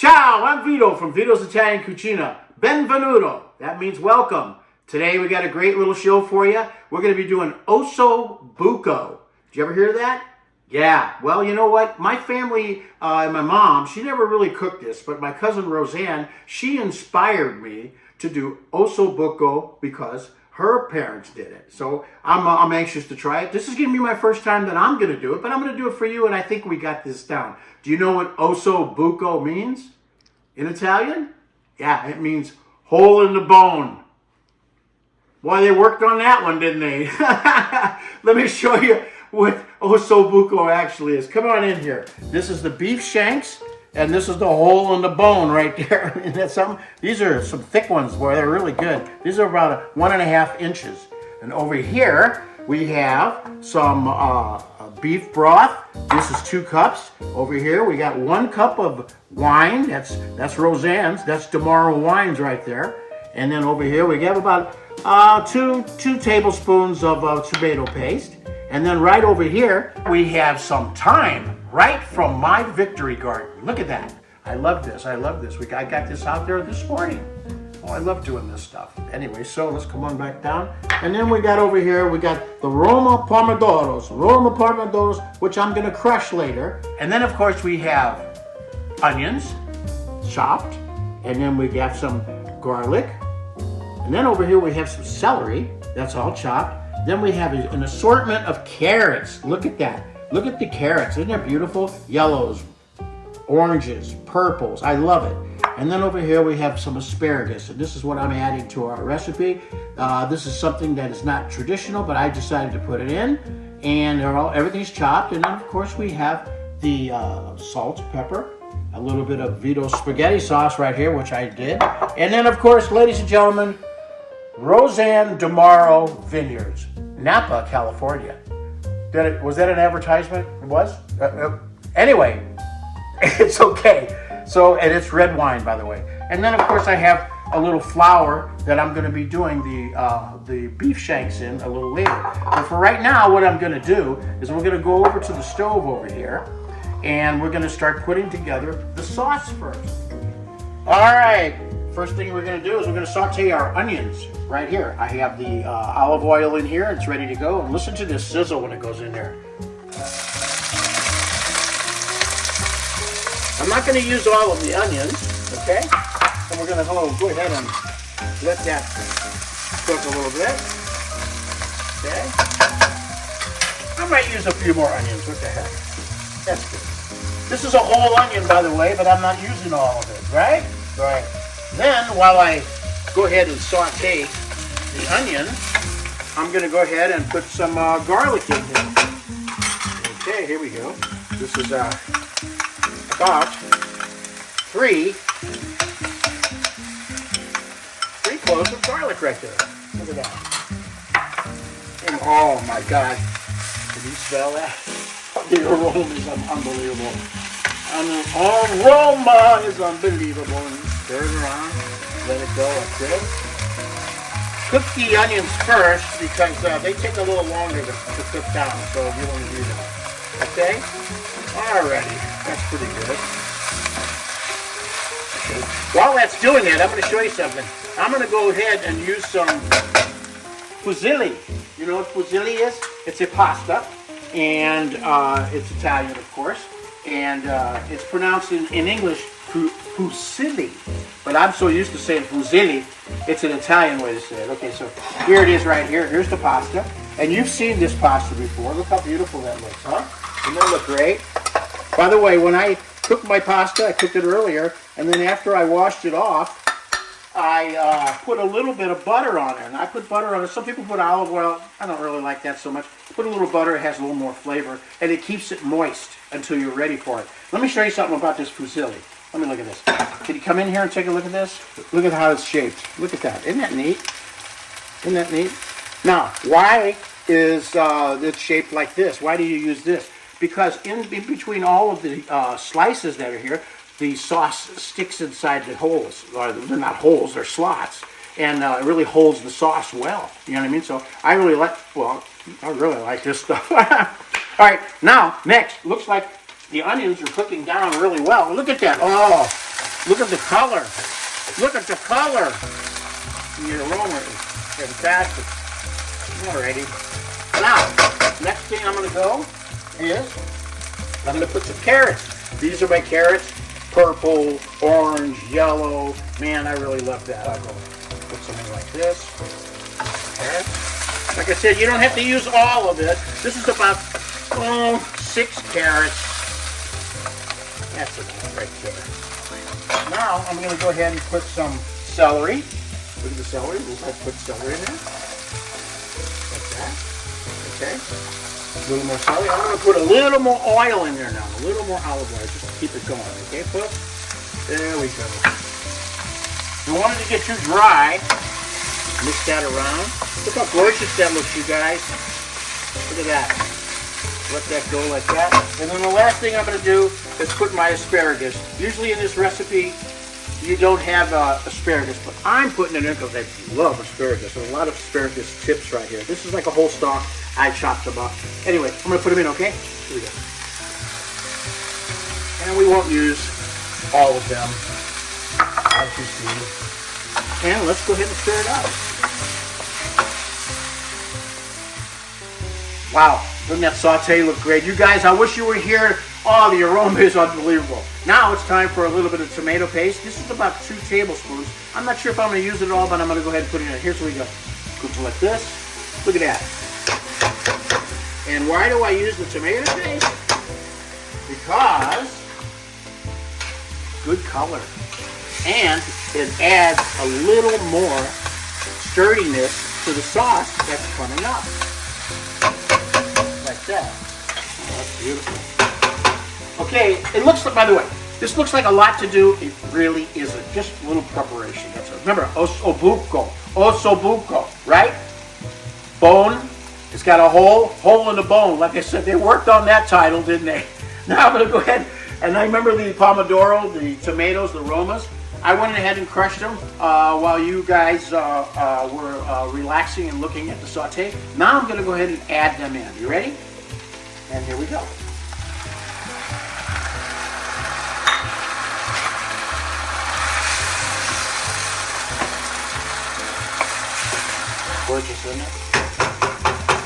Ciao, I'm Vito from Vito's Italian Cucina. Benvenuto. That means welcome. Today we got a great little show for you. We're going to be doing Osso Buco. Did you ever hear that? Yeah. Well, you know what? My family and my mom, she never really cooked this, but my cousin Roseanne, she inspired me to do Osso Buco because her parents did it. So I'm anxious to try it. This is going to be my first time that I'm going to do it, but I'm going to do it for you, and I think we got this down. Do you know what Osso Buco means in Italian? Yeah, it means hole in the bone. Boy, they worked on that one, didn't they? Let me show you what Osso Buco actually is. Come on in here. This is the beef shanks, and this is the hole in the bone right there. Isn't that something? These are some thick ones, boy. They're really good. These are about 1.5 inches. And over here, we have some beef broth. This is 2 cups. Over here, we got 1 cup of wine. That's Roseanne's. That's tomorrow wines right there. And then over here, we have about 2 tablespoons of tomato paste. And then right over here, we have some thyme right from my victory garden. Look at that. I love this. I love this. I got this out there this morning. Oh, I love doing this stuff. Anyway, so let's come on back down. And then we got over here, we got the Roma Pomodoros, which I'm going to crush later. And then, of course, we have onions chopped. And then we got some garlic. And then over here we have some celery. That's all chopped. Then we have an assortment of carrots. Look at that. Look at the carrots. Isn't that beautiful? Yellows, oranges, purples. I love it. And then over here we have some asparagus. And this is what I'm adding to our recipe. This is something that is not traditional, but I decided to put it in. And everything's chopped. And then, of course, we have the salt, pepper, a little bit of Vito spaghetti sauce right here, which I did. And then, of course, ladies and gentlemen, Roseanne Demaro Vineyards, Napa, California. Was that an advertisement? It was? Anyway, it's okay. So, and it's red wine, by the way. And then, of course, I have a little flour that I'm going to be doing the beef shanks in a little later. But for right now, what I'm going to do is we're going to go over to the stove over here, and we're going to start putting together the sauce first. All right. First thing we're going to do is we're going to saute our onions right here. I have the olive oil in here. It's ready to go. And listen to this sizzle when it goes in there. I'm not going to use all of the onions, okay? And we're going to go ahead and let that cook a little bit. Okay? I might use a few more onions. What the heck? That's good. This is a whole onion, by the way, but I'm not using all of it, right? Right. Then, while I go ahead and saute the onion, I'm going to go ahead and put some garlic in here. Okay, here we go. This is about 3 cloves of garlic right there. Look at that. And oh my God, can you smell that? The aroma is unbelievable. And the aroma is unbelievable. Stir it around, let it go like this. Cook the onions first because they take a little longer to cook down, so you want to do that. Okay? Alrighty, that's pretty good. Okay. While that's doing that, I'm going to show you something. I'm going to go ahead and use some fusilli. You know what fusilli is? It's a pasta, and it's Italian, of course, and it's pronounced in English fusilli, but I'm so used to saying fusilli, it's an Italian way to say it. Okay, so here it is right here. Here's the pasta. And you've seen this pasta before. Look how beautiful that looks, huh? Doesn't that look great? By the way, when I cooked my pasta, I cooked it earlier, and then after I washed it off, I put a little bit of butter on it. And I put butter on it. Some people put olive oil. I don't really like that so much. Put a little butter. It has a little more flavor, and it keeps it moist until you're ready for it. Let me show you something about this fusilli. Let me look at this. Can you come in here and take a look at this? Look at how it's shaped. Look at that. Isn't that neat? Isn't that neat? Now, why is it shaped like this? Why do you use this? Because in between all of the slices that are here, the sauce sticks inside the holes. They're not holes, they're slots. And it really holds the sauce well. You know what I mean? So I really like this stuff. All right, now, next, looks like the onions are cooking down really well. Look at that. Oh, Look at the color. Look at the color. And the aroma is fantastic. Alrighty. Now, next thing I'm going to go is I'm going to put some carrots. These are my carrots. Purple, orange, yellow. Man, I really love that. I'll go put some in like this. Okay. Like I said, you don't have to use all of it. This is about 6 carrots. That's enough right there. Now I'm going to go ahead and put some celery. Look at the celery. We'll put celery in there. Like that. Okay. A little more celery. I'm going to put a little more oil in there now. A little more olive oil just to keep it going. Okay, folks? There we go. You want it to get too dry. Mix that around. Look how gorgeous that looks, you guys. Look at that. Let that go like that. And then the last thing I'm going to do is put my asparagus. Usually in this recipe, you don't have asparagus, but I'm putting it in because I love asparagus. There's a lot of asparagus tips right here. This is like a whole stalk. I chopped them up. Anyway, I'm going to put them in, okay? Here we go. And we won't use all of them, as you see. And let's go ahead and stir it out. Wow, doesn't that saute look great? You guys, I wish you were here. Oh, the aroma is unbelievable. Now it's time for a little bit of tomato paste. This is about 2 tablespoons. I'm not sure if I'm going to use it all, but I'm going to go ahead and put it in. Here's what we go. Scoop it like this. Look at that. And why do I use the tomato paste? Because good color. And it adds a little more sturdiness to the sauce that's coming up. Like that. Oh, that's beautiful. Okay, it looks like, by the way, this looks like a lot to do. It really isn't. Just a little preparation. That's it. Remember, Osso Buco. Osso Buco, right? Bone. It's got a hole in the bone. Like I said, they worked on that title, didn't they? Now I'm going to go ahead, and I remember the pomodoro, the tomatoes, the romas. I went ahead and crushed them while you guys were relaxing and looking at the saute. Now I'm going to go ahead and add them in. You ready? And here we go. Gorgeous, isn't it?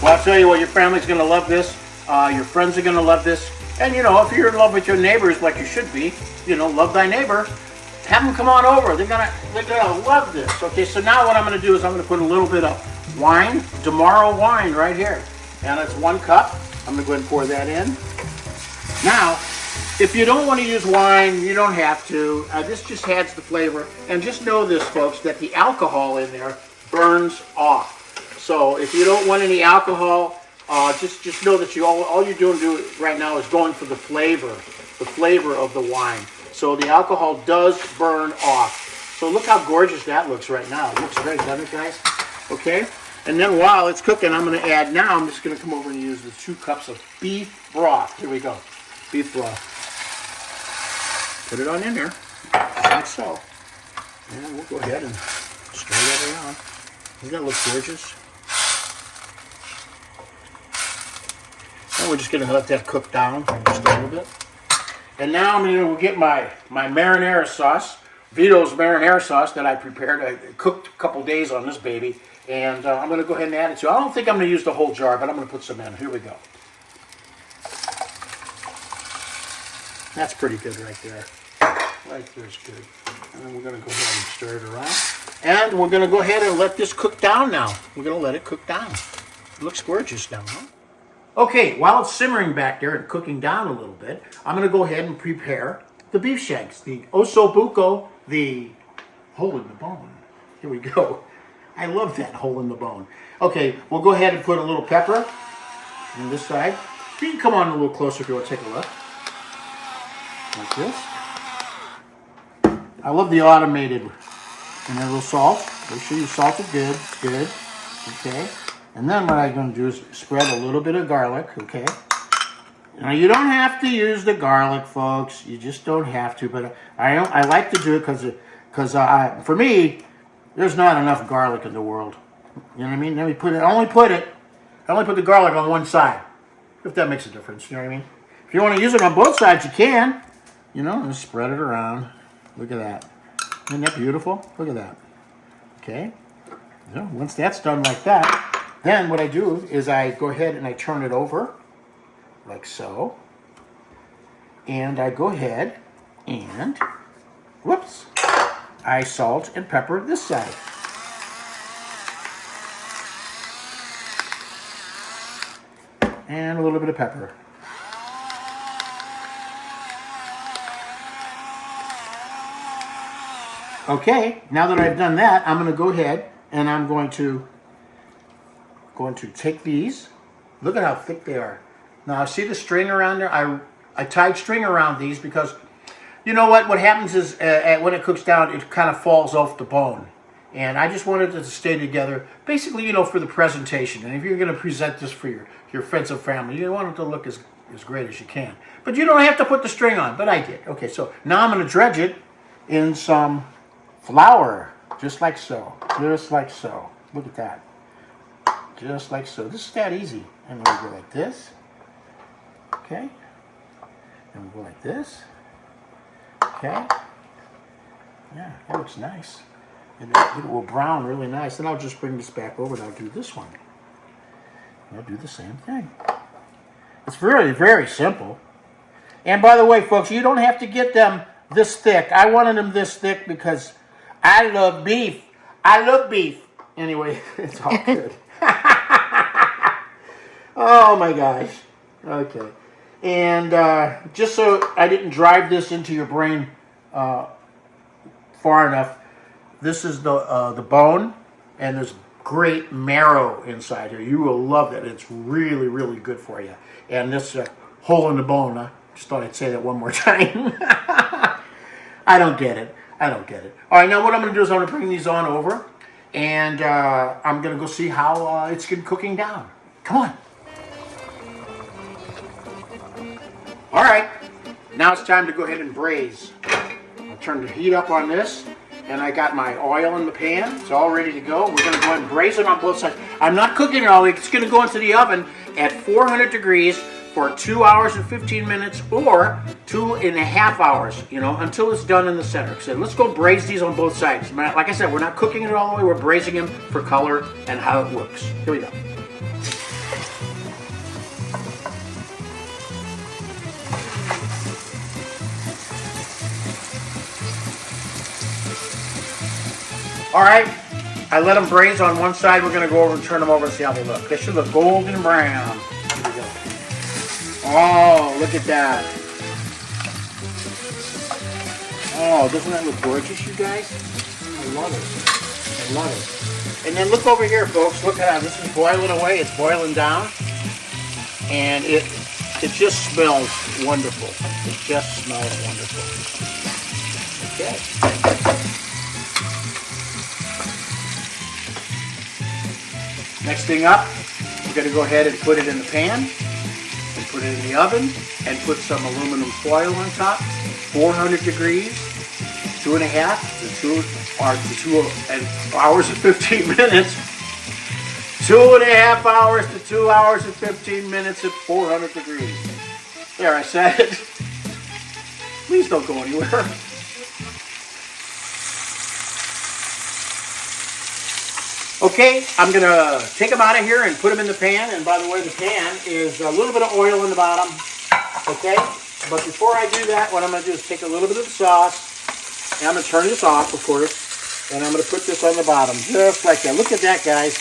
Well, I'll tell you what, your family's going to love this. Your friends are going to love this. And, you know, if you're in love with your neighbors like you should be, you know, love thy neighbor, have them come on over. They're gonna love this. Okay, so now what I'm going to do is I'm going to put a little bit of wine, Tomorrow wine right here. And it's 1 cup. I'm going to go ahead and pour that in. Now, if you don't want to use wine, you don't have to. This just adds the flavor. And just know this, folks, that the alcohol in there burns off. So if you don't want any alcohol, just know that all you're doing right now is going for the flavor of the wine. So the alcohol does burn off. So look how gorgeous that looks right now. It looks great, doesn't it, guys? Okay. And then while it's cooking, I'm going to add now. I'm just going to come over and use the 2 cups of beef broth. Here we go. Beef broth. Put it on in there, like so. And we'll go ahead and stir that around. Doesn't that look gorgeous? And we're just going to let that cook down just a little bit. And now I'm going to get my marinara sauce, Vito's marinara sauce that I prepared. I cooked a couple days on this baby. And I'm going to go ahead and add it to. I don't think I'm going to use the whole jar, but I'm going to put some in. Here we go. That's pretty good right there. Right there's good. And then we're going to go ahead and stir it around. And we're going to go ahead and let this cook down now. We're going to let it cook down. It looks gorgeous now, huh? Okay, while it's simmering back there and cooking down a little bit, I'm going to go ahead and prepare the beef shanks, the Osso Buco, the hole in the bone. Here we go. I love that hole in the bone. Okay, we'll go ahead and put a little pepper on this side. You can come on a little closer if you want to take a look. Like this. I love the automated. And a little salt. Make sure you salt it good. Good. Okay. And then what I'm going to do is spread a little bit of garlic. Okay. Now you don't have to use the garlic, folks. You just don't have to. But I like to do it because for me, there's not enough garlic in the world. You know what I mean? Then we put it. I only put the garlic on one side. If that makes a difference, you know what I mean? If you want to use it on both sides, you can. You know, and spread it around. Look at that. Isn't that beautiful? Look at that. Okay. So once that's done like that, then what I do is I go ahead and I turn it over like so. And I go ahead and, whoops, I salt and pepper this side. And a little bit of pepper. Okay, now that I've done that, I'm going to go ahead and I'm going to take these. Look at how thick they are. Now, see the string around there? I tied string around these because, you know what? What happens is when it cooks down, it kind of falls off the bone. And I just wanted it to stay together, basically, you know, for the presentation. And if you're going to present this for your friends and family, you want it to look as great as you can. But you don't have to put the string on, but I did. Okay, so now I'm going to dredge it in some flour, just like so. Just like so. Look at that. Just like so. This is that easy. And we go like this. Okay. And we go like this. Okay. Yeah, that looks nice. And it will brown really nice. Then I'll just bring this back over and I'll do this one. And I'll do the same thing. It's very, very simple. And by the way, folks, you don't have to get them this thick. I wanted them this thick because I love beef. I love beef. Anyway, it's all good. Oh my gosh. Okay. And just so I didn't drive this into your brain far enough, this is the bone, and there's great marrow inside here. You will love it. It's really, really good for you. And this hole in the bone, I just thought I'd say that one more time. I don't get it. I don't get it. All right, now what I'm going to do is I'm going to bring these on over, and I'm going to go see how it's cooking down. Come on. All right, now it's time to go ahead and braise. I'll turn the heat up on this, and I got my oil in the pan. It's all ready to go. We're going to go ahead and braise it on both sides. I'm not cooking it all. It's going to go into the oven at 400 degrees for 2 hours and 15 minutes or 2.5 hours, you know, until it's done in the center. So let's go braise these on both sides. Like I said, we're not cooking it all the way. We're braising them for color and how it looks. Here we go. All right, I let them braise on one side. We're going to go over and turn them over and see how they look. They should look golden brown. Here we go. Oh, look at that. Oh, doesn't that look gorgeous, you guys? I love it. I love it. And then look over here, folks. Look at that. This is boiling away. It's boiling down. And it just smells wonderful. It just smells wonderful. Okay. Next thing up, we're going to go ahead and put it in the pan and put it in the oven and put some aluminum foil on top, 400 degrees, 2.5 to 2 hours and 15 minutes. 2.5 hours to 2 hours and 15 minutes at 400 degrees. There, I said it. Please don't go anywhere. Okay, I'm going to take them out of here and put them in the pan. And by the way, the pan is a little bit of oil in the bottom. Okay, but before I do that, what I'm going to do is take a little bit of the sauce. And I'm going to turn this off, of course. And I'm going to put this on the bottom, just like that. Look at that, guys.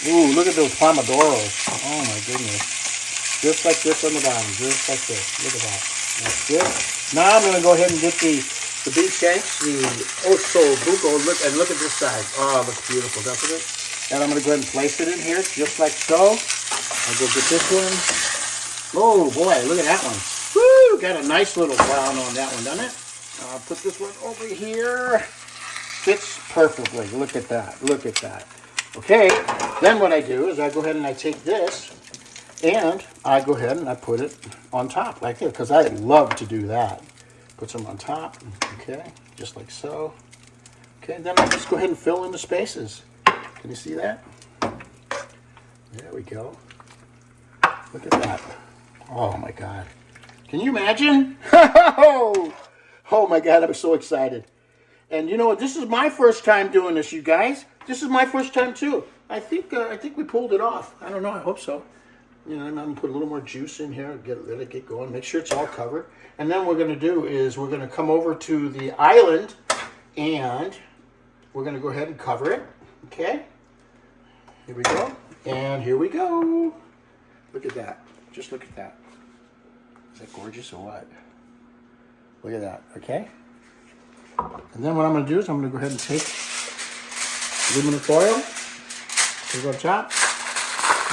Ooh, look at those pomodoros. Oh, my goodness. Just like this on the bottom, just like this. Look at that. That's good. Now I'm going to go ahead and get the beef shanks, the Osso Buco, look at this side. Oh, it looks beautiful, doesn't it? And I'm going to go ahead and place it in here, just like so. I'll go get this one. Oh, boy, look at that one. Woo, got a nice little brown on that one, doesn't it? I'll put this one over here. Fits perfectly. Look at that. Look at that. Okay, then what I do is I go ahead and I take this, and I go ahead and I put it on top like this, because I love to do that. Put some on top, okay, just like so. Okay, then I just go ahead and fill in the spaces. Can you see that? There we go. Look at that. Oh my God. Can you imagine? Oh my God, I'm so excited. And you know what? This is my first time doing this, you guys. This is my first time too. I think we pulled it off. I don't know. I hope so. You know, I'm gonna put a little more juice in here. Let it get going. Make sure it's all covered. And then what we're gonna do is we're gonna come over to the island, and we're gonna go ahead and cover it. Okay. Here we go. And here we go. Look at that. Just look at that. Is that gorgeous or what? Look at that. Okay. And then what I'm going to do is I'm going to go ahead and take aluminum foil, put it on top,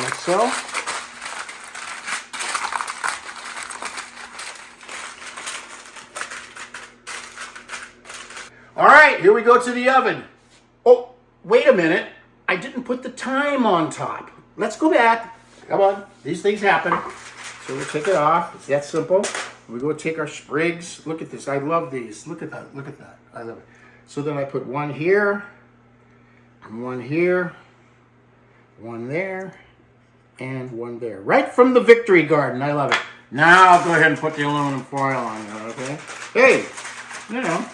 like so. All right, here we go to the oven. Oh, wait a minute. I didn't put the thyme on top. Let's go back. Come on. These things happen. So we'll take it off. It's that simple. We go take our sprigs. Look at this. I love these. Look at that. Look at that. I love it. So then I put one here, and one here, one there, and one there. Right from the Victory Garden. I love it. Now I'll go ahead and put the aluminum foil on there, okay? Hey, you know,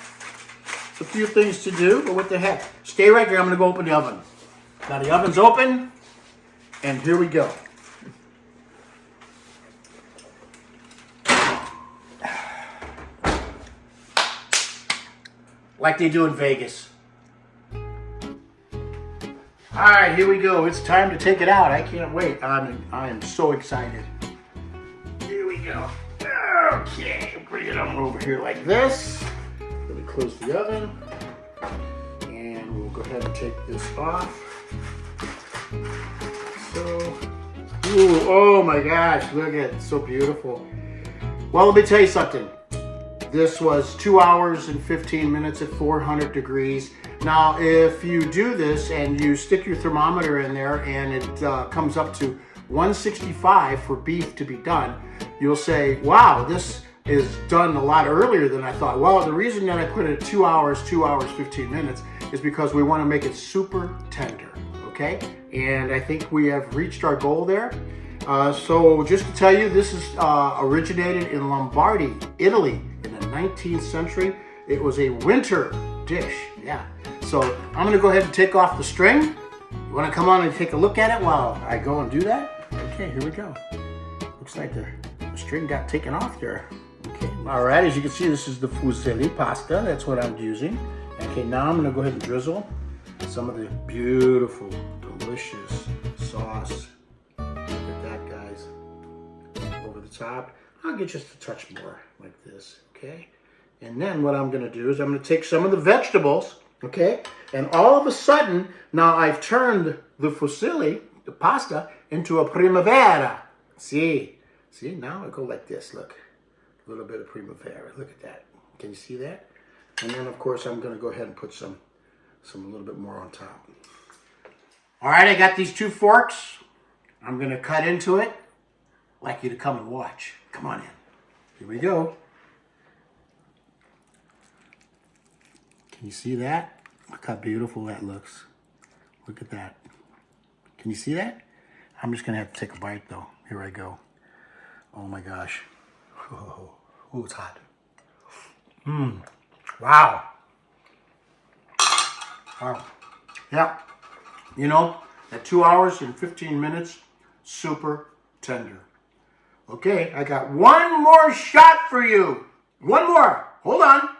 it's a few things to do, but what the heck. Stay right there. I'm going to go open the oven. Now the oven's open, and here we go. Like they do in Vegas. All right, here we go. It's time to take it out. I can't wait. I am so excited. Here we go. Okay, bring it on over here like this. Let me close the oven. And we'll go ahead and take this off. So, ooh, oh my gosh, look at it. It's so beautiful. Well, let me tell you something. This was 2 hours and 15 minutes at 400 degrees. Now, if you do this and you stick your thermometer in there and it comes up to 165 for beef to be done, you'll say, wow, this is done a lot earlier than I thought. Well, the reason that I put it at 2 hours, 15 minutes is because we want to make it super tender, okay? And I think we have reached our goal there. So just to tell you, this is originated in Lombardy, Italy in the 19th century. It was a winter dish, yeah. So I'm gonna go ahead and take off the string. You wanna come on and take a look at it while I go and do that? Okay, here we go. Looks like the string got taken off there. Okay, all right, as you can see, this is the fusilli pasta. That's what I'm using. Okay, now I'm gonna go ahead and drizzle some of the beautiful, delicious sauce. Top. I'll get just a touch more like this, okay? And then what I'm gonna do is I'm gonna take some of the vegetables, okay? And all of a sudden, now I've turned the fusilli, the pasta, into a primavera. See, now I go like this, look. A little bit of primavera, look at that. Can you see that? And then of course I'm gonna go ahead and put some a little bit more on top. All right, I got these 2 forks. I'm gonna cut into it. I'd like you to come and watch. Come on in. Here we go. Can you see that? Look how beautiful that looks. Look at that. Can you see that? I'm just gonna have to take a bite though. Here I go. Oh my gosh. Oh, it's hot. Wow. Wow. Yeah. You know, at 2 hours and 15 minutes, super tender. Okay, I got one more shot for you. One more. Hold on.